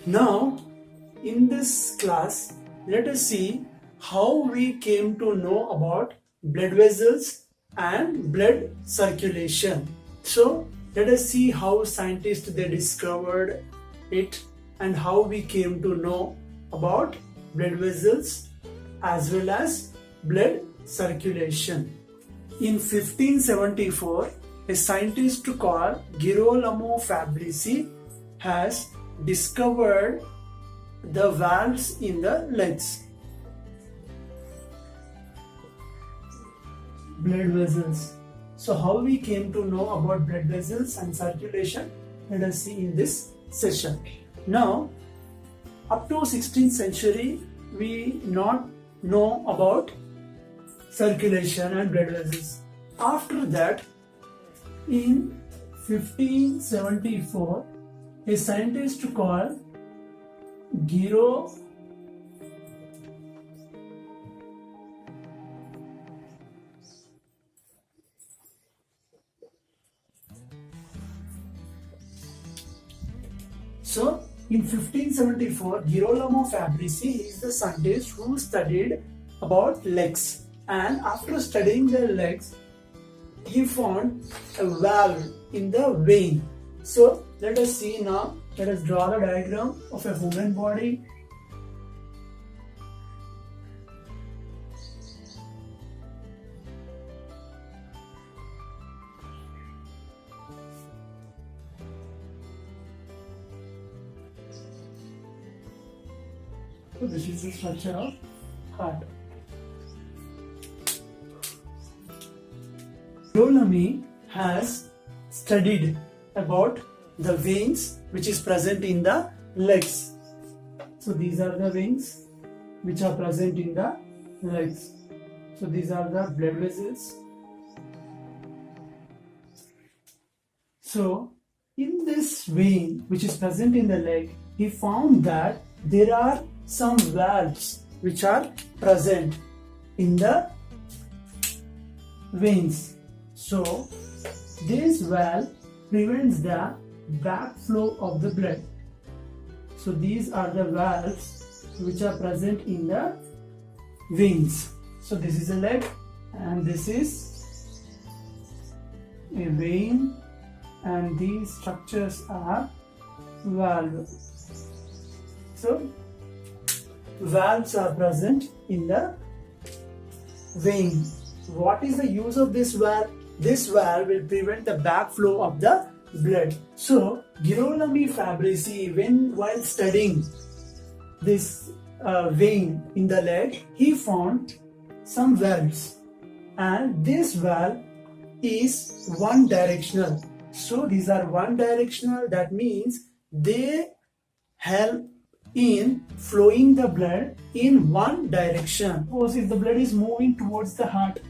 Now, in this class, let us see how we came to know about blood vessels and blood circulation. So, let us see how scientists they discovered it and how we came to know about blood vessels as well as blood circulation. In 1574, a scientist called Girolamo Fabrici has discovered the valves in the legs. Blood vessels. So how we came to know about blood vessels and circulation, let us see in this session. Now, up to 16th century, we not know about circulation and blood vessels. After that, in 1574, a scientist called Girolamo So, in 1574, Girolamo Fabrici is the scientist who studied about legs, and after studying the legs, he found a valve in the vein. So, let us see now. Let us draw the diagram of a human body. So this is the structure of heart. Girolamo has studied about the veins which is present in the legs. So these are the veins which are present in the legs. So these are the blood vessels. So in this vein which is present in the leg, he found that there are some valves which are present in the veins. So this valve prevents the backflow of the blood. So these are the valves which are present in the veins. So this is a leg and this is a vein, and these structures are valves. So valves are present in the vein. What is the use of this valve? This valve will prevent the backflow of the blood. So Girolamo Fabrici, while studying this vein in the leg, he found some valves, and this valve is one directional. So these are one directional, that means they help in flowing the blood in one direction. Suppose if the blood is moving towards the heart,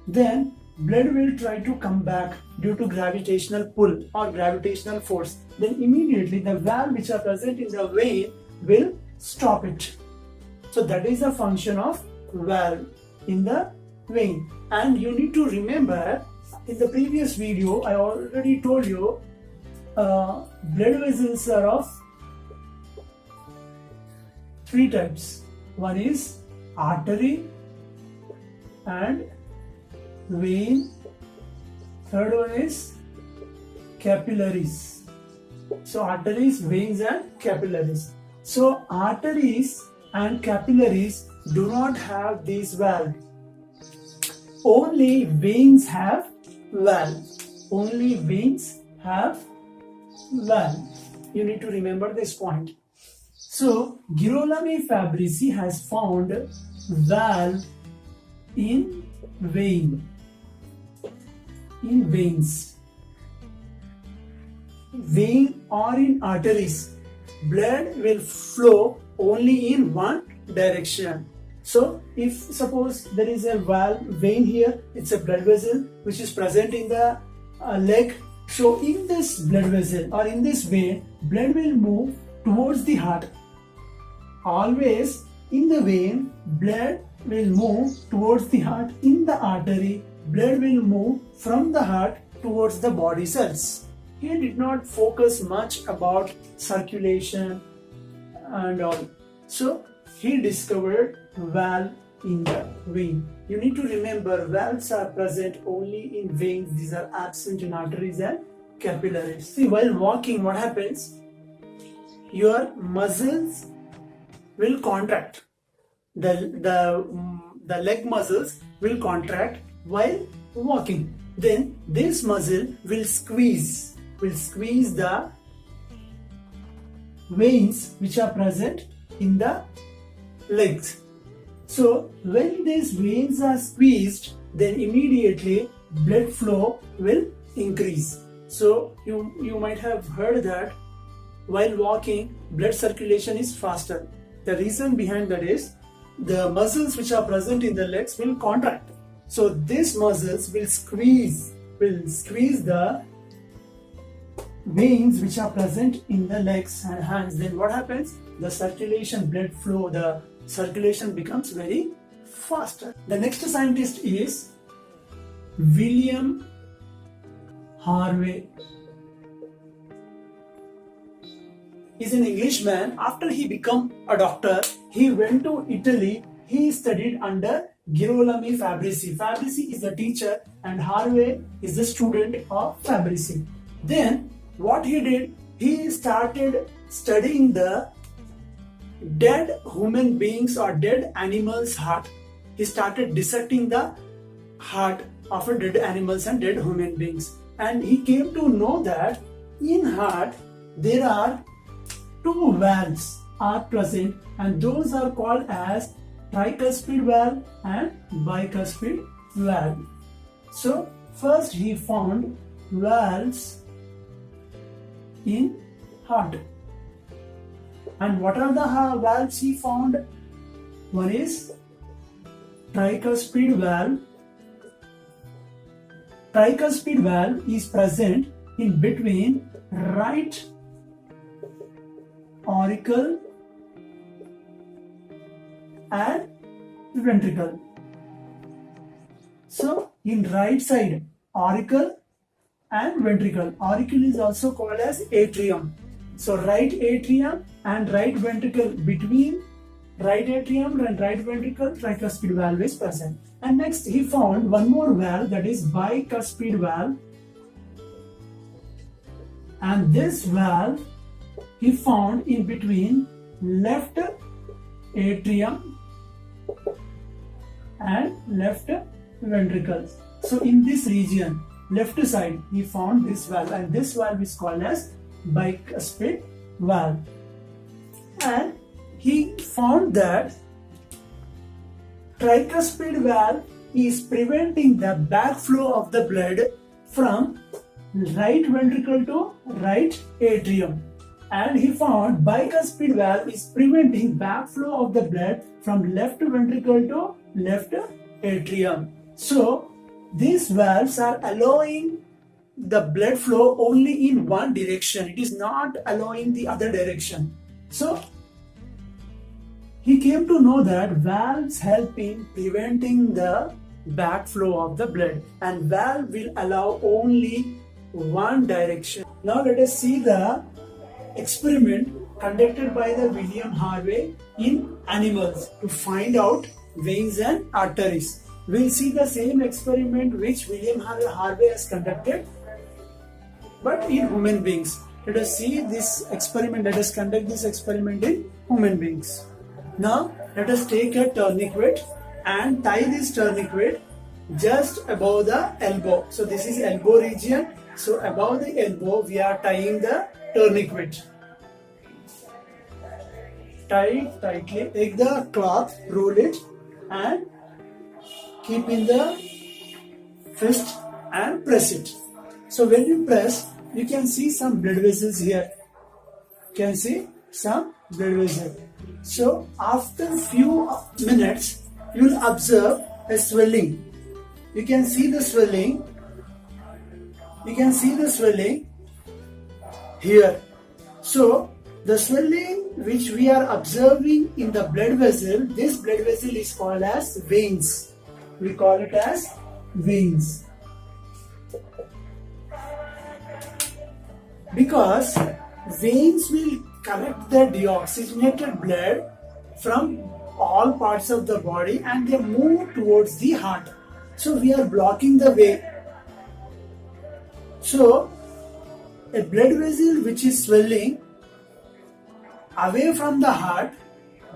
then blood will try to come back due to gravitational pull or gravitational force. Then immediately the valve which are present in the vein will stop it. So that is the function of valve in the vein. And you need to remember, in the previous video I already told you blood vessels are of three types. One is artery and vein. Third one is capillaries. So arteries, veins and capillaries. So arteries and capillaries do not have these valves. Only veins have valves. Only veins have valves. You need to remember this point. So Girolamo Fabrici has found valve in vein. In veins, vein or in arteries, blood will flow only in one direction. So if suppose there is a valve vein here, it's a blood vessel which is present in the leg. So in this blood vessel or in this vein, blood will move towards the heart. Always in the vein, blood will move towards the heart. In the artery, blood will move from the heart towards the body cells. He did not focus much about circulation and all. So he discovered valve in the vein. You need to remember valves are present only in veins. These are absent in arteries and capillaries. See, while walking, what happens? Your muscles will contract. The leg muscles will contract while walking. Then this muscle will squeeze the veins which are present in the legs. So when these veins are squeezed, then immediately blood flow will increase. So you might have heard that while walking, blood circulation is faster. The reason behind that is the muscles which are present in the legs will contract. So these muscles will squeeze the veins which are present in the legs and hands. Then what happens? The circulation, blood flow, the circulation becomes very faster. The next scientist is William Harvey. He's an Englishman. After he became a doctor, he went to Italy. He studied under Girolamo Fabrici. Fabrici is the teacher and Harvey is the student of Fabrici. Then what he did, he started studying the dead human beings or dead animals' heart. He started dissecting the heart of dead animals and dead human beings. And he came to know that in heart there are two valves are present, and those are called as tricuspid valve and bicuspid valve. So first he found valves in heart. And what are the valves he found? One is tricuspid valve. Tricuspid valve is present in between right auricle and ventricle. So in right side, auricle and ventricle. Auricle is also called as atrium. So right atrium and right ventricle, between right atrium and right ventricle, tricuspid valve is present. And next he found one more valve, that is bicuspid valve. And this valve he found in between left atrium and left ventricle. So in this region, left side, he found this valve, and this valve is called as bicuspid valve. And he found that tricuspid valve is preventing the backflow of the blood from right ventricle to right atrium. And he found bicuspid valve is preventing backflow of the blood from left ventricle to left atrium. So these valves are allowing the blood flow only in one direction. It is not allowing the other direction. So he came to know that valves help in preventing the backflow of the blood, and valve will allow only one direction. Now let us see the experiment conducted by the William Harvey in animals to find out veins and arteries. We'll see the same experiment which William Harvey has conducted, but in human beings. Let us see this experiment. Let us conduct this experiment in human beings. Now let us take a tourniquet and tie this tourniquet just above the elbow. So this is elbow region. So above the elbow we are tying the tourniquet. Tie tightly. Take the cloth, roll it and keep in the fist and press it. So when you press, you can see some blood vessels here. You can see some blood vessels. So after few minutes, you will observe a swelling. You can see the swelling. You can see the swelling here. So the swelling which we are observing in the blood vessel, this blood vessel is called as veins. We call it as veins. Because veins will collect the deoxygenated blood from all parts of the body and they move towards the heart. So we are blocking the way. So a blood vessel which is swelling away from the heart,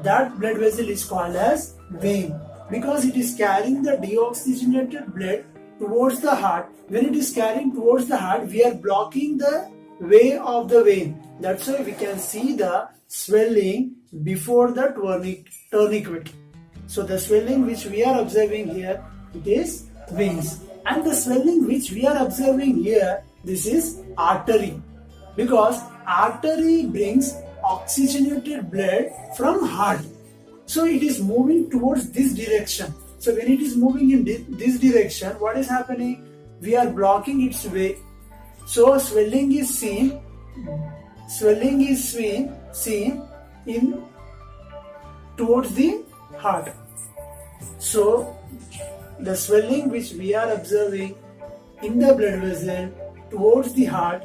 that blood vessel is called as vein, because it is carrying the deoxygenated blood towards the heart. When it is carrying towards the heart, we are blocking the way of the vein. That's why we can see the swelling before the tourniquet. So the swelling which we are observing here, it is veins, and the swelling which we are observing here, this is artery, because artery brings oxygenated blood from heart. So it is moving towards this direction. So when it is moving in this direction, what is happening? We are blocking its way. So swelling is seen in towards the heart. So the swelling which we are observing in the blood vessel towards the heart,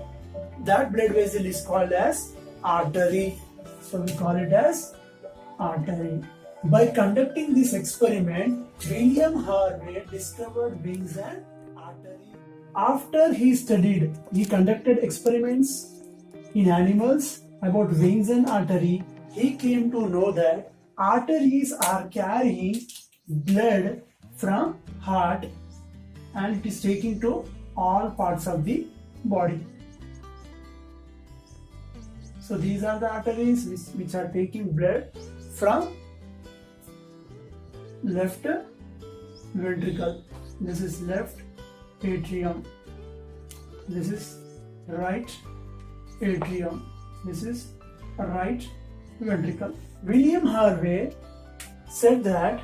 that blood vessel is called as artery. So we call it as artery. By conducting this experiment, William Harvey discovered veins and artery. After he conducted experiments in animals about veins and artery, he came to know that arteries are carrying blood from heart and it is taking to all parts of the body. So these are the arteries which are taking blood from left ventricle. This is left atrium. This is right atrium. This is right ventricle. William Harvey said that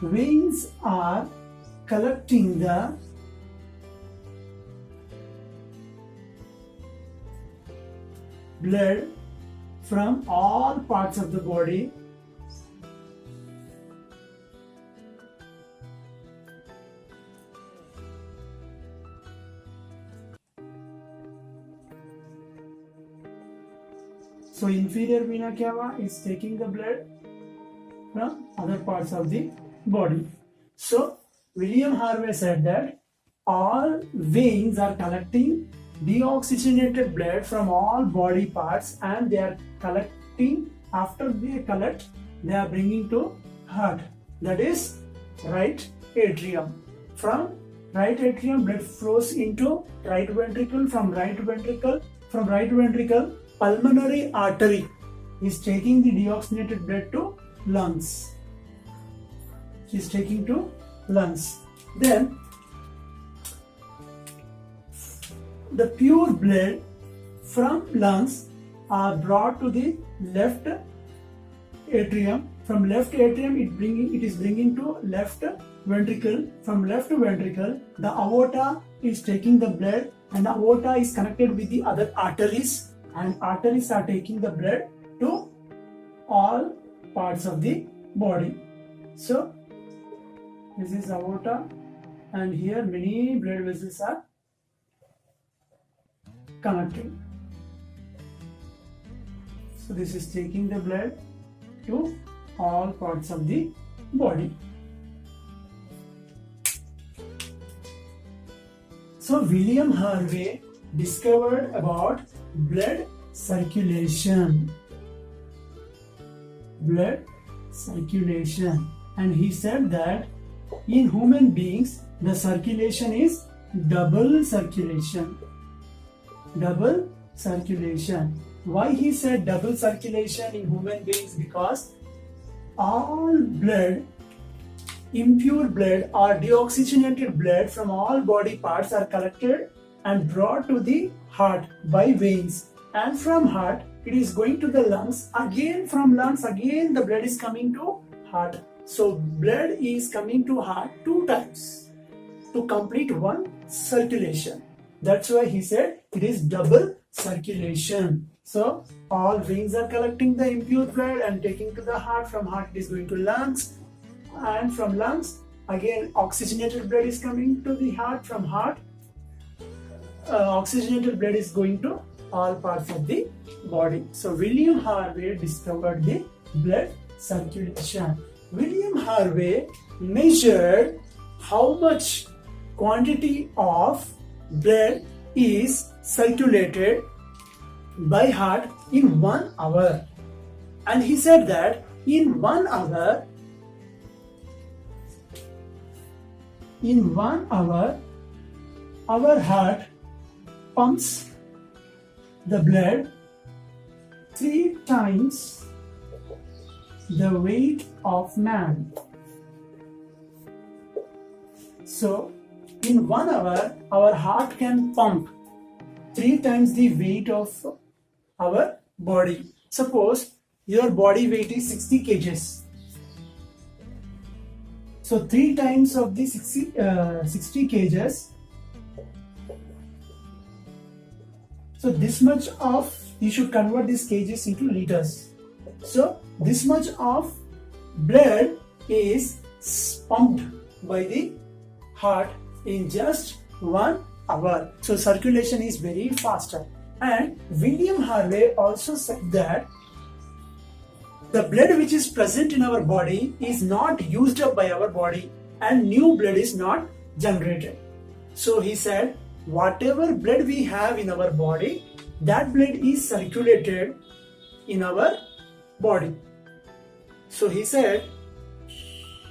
veins are collecting the blood from all parts of the body So inferior vena cava is taking the blood from other parts of the body. So William Harvey said that all veins are collecting deoxygenated blood from all body parts and they are collecting, after they collect, they are bringing to heart, that is right atrium. From right atrium, blood flows into right ventricle, from right ventricle pulmonary artery is taking the deoxygenated blood to lungs. She is taking to lungs. Then the pure blood from lungs are brought to the left atrium. From left atrium, it is bringing to left ventricle. From left ventricle, the aorta is taking the blood, and the aorta is connected with the other arteries, and arteries are taking the blood to all parts of the body. So this is aorta, and here many blood vessels are connected. So this is taking the blood to all parts of the body. So William Harvey discovered about blood circulation. Blood circulation. And he said that in human beings, the circulation is double circulation. Double circulation. Why he said double circulation in human beings? Because all blood, impure blood or deoxygenated blood from all body parts are collected and brought to the heart by veins, and from heart it is going to the lungs. Again from lungs, again the blood is coming to heart. So blood is coming to heart 2 times to complete one circulation. That's why he said it is double circulation. So all veins are collecting the impure blood and taking to the heart. From heart it is going to lungs, and from lungs again oxygenated blood is coming to the heart. From heart oxygenated blood is going to all parts of the body. So William Harvey discovered the blood circulation. William Harvey measured how much quantity of blood is circulated by heart in 1 hour, and he said that in 1 hour our heart pumps the blood 3 times the weight of man. So in 1 hour our heart can pump 3 times the weight of our body. Suppose your body weight is 60 kgs. So 3 times of the 60 kgs. So this much of, you should convert these kgs into liters. So this much of blood is pumped by the heart in just 1 hour. So circulation is very faster. And William Harvey also said that the blood which is present in our body is not used up by our body and new blood is not generated. So he said whatever blood we have in our body, that blood is circulated in our body. So he said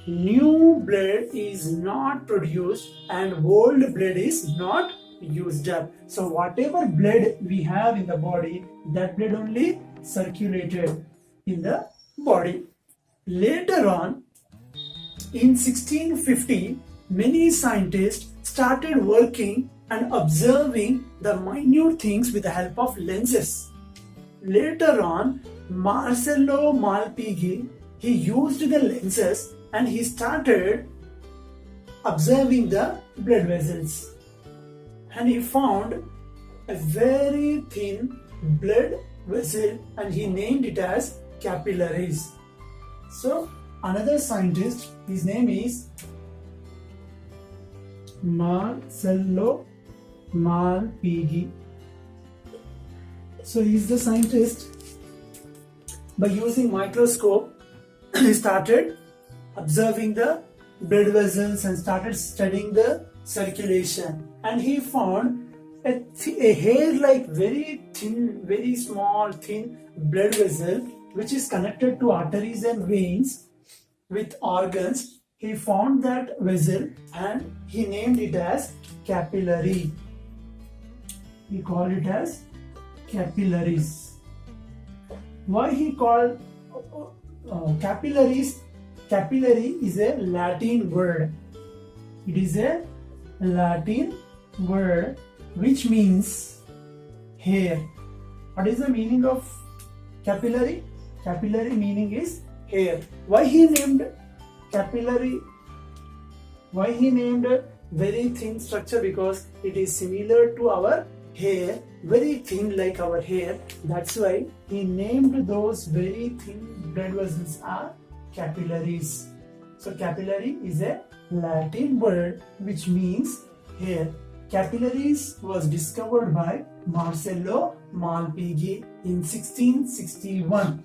new blood is not produced and old blood is not used up. So whatever blood we have in the body, that blood only circulated in the body. Later on, in 1650, many scientists started working and observing the minute things with the help of lenses. Later on, Marcello Malpighi, he used the lenses and he started observing the blood vessels. And he found a very thin blood vessel and he named it as capillaries. So another scientist, his name is Marcello Malpighi. So he is the scientist. By using microscope, he started observing the blood vessels and started studying the circulation. And he found a hair-like very thin, very small, thin blood vessel which is connected to arteries and veins with organs. He found that vessel and he named it as capillary. He called it as capillaries. Why he called capillaries? Capillary is a Latin word. It is a Latin word which means hair. What is the meaning of capillary? Capillary meaning is hair. Why he named capillary? Why he named a very thin structure? Because it is similar to our hair, very thin like our hair. That's why he named those very thin blood vessels are capillaries. So capillary is a Latin word which means hair. Capillaries was discovered by Marcello Malpighi in 1661.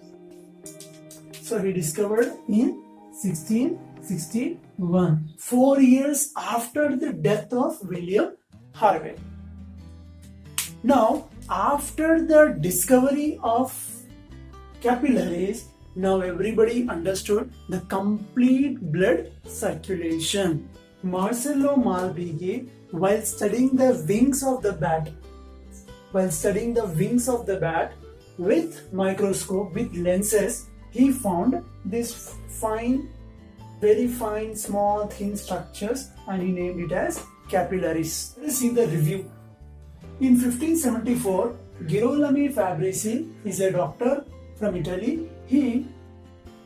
So he discovered in 1661, 4 years after the death of William Harvey. Now, after the discovery of capillaries, now everybody understood the complete blood circulation. Marcello Malpighi, while studying the wings of the bat with microscope, with lenses, he found this fine, very fine, small, thin structures and he named it as capillaries. Let's see the review. In 1574, Girolamo Fabrizi is a doctor from Italy. He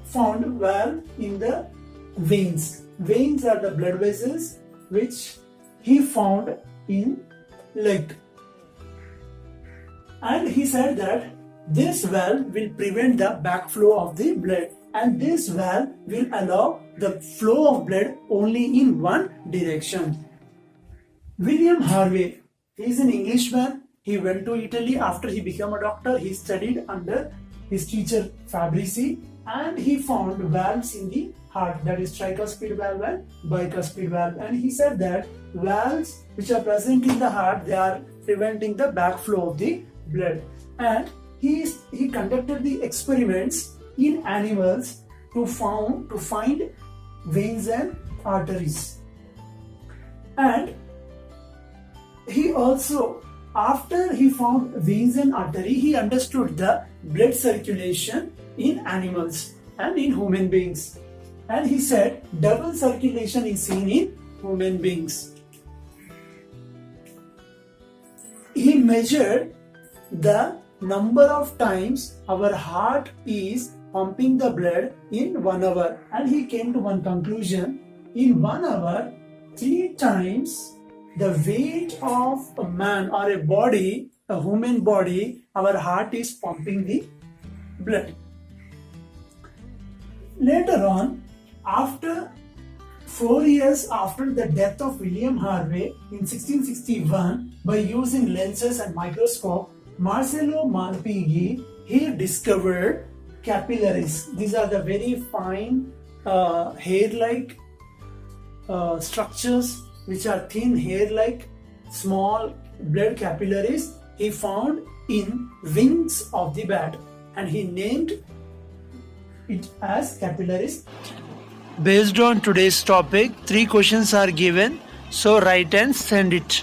found valve in the veins. Veins are the blood vessels which he found in leg. And he said that this valve will prevent the backflow of the blood and this valve will allow the flow of blood only in one direction. William Harvey is an Englishman he went to Italy. After he became a doctor, he studied under his teacher Fabrici, and he found valves in the heart, that is tricuspid valve and bicuspid valve. And he said that valves which are present in the heart, they are preventing the backflow of the blood. And he conducted the experiments in animals to find veins and arteries. And he also, after he found veins and artery, he understood the blood circulation in animals and in human beings. And he said double circulation is seen in human beings. He measured the number of times our heart is pumping the blood in 1 hour, and he came to one conclusion: in 1 hour, 3 times the weight of a man or a body, a human body, our heart is pumping the blood. Later on, after 4 years after the death of William Harvey in 1661, by using lenses and microscope, Marcello Malpighi, he discovered capillaries. These are the very fine hair-like structures, which are thin hair-like small blood capillaries. He found in wings of the bat, and he named it as capillaries. Based on today's topic, 3 questions are given, so write and send it.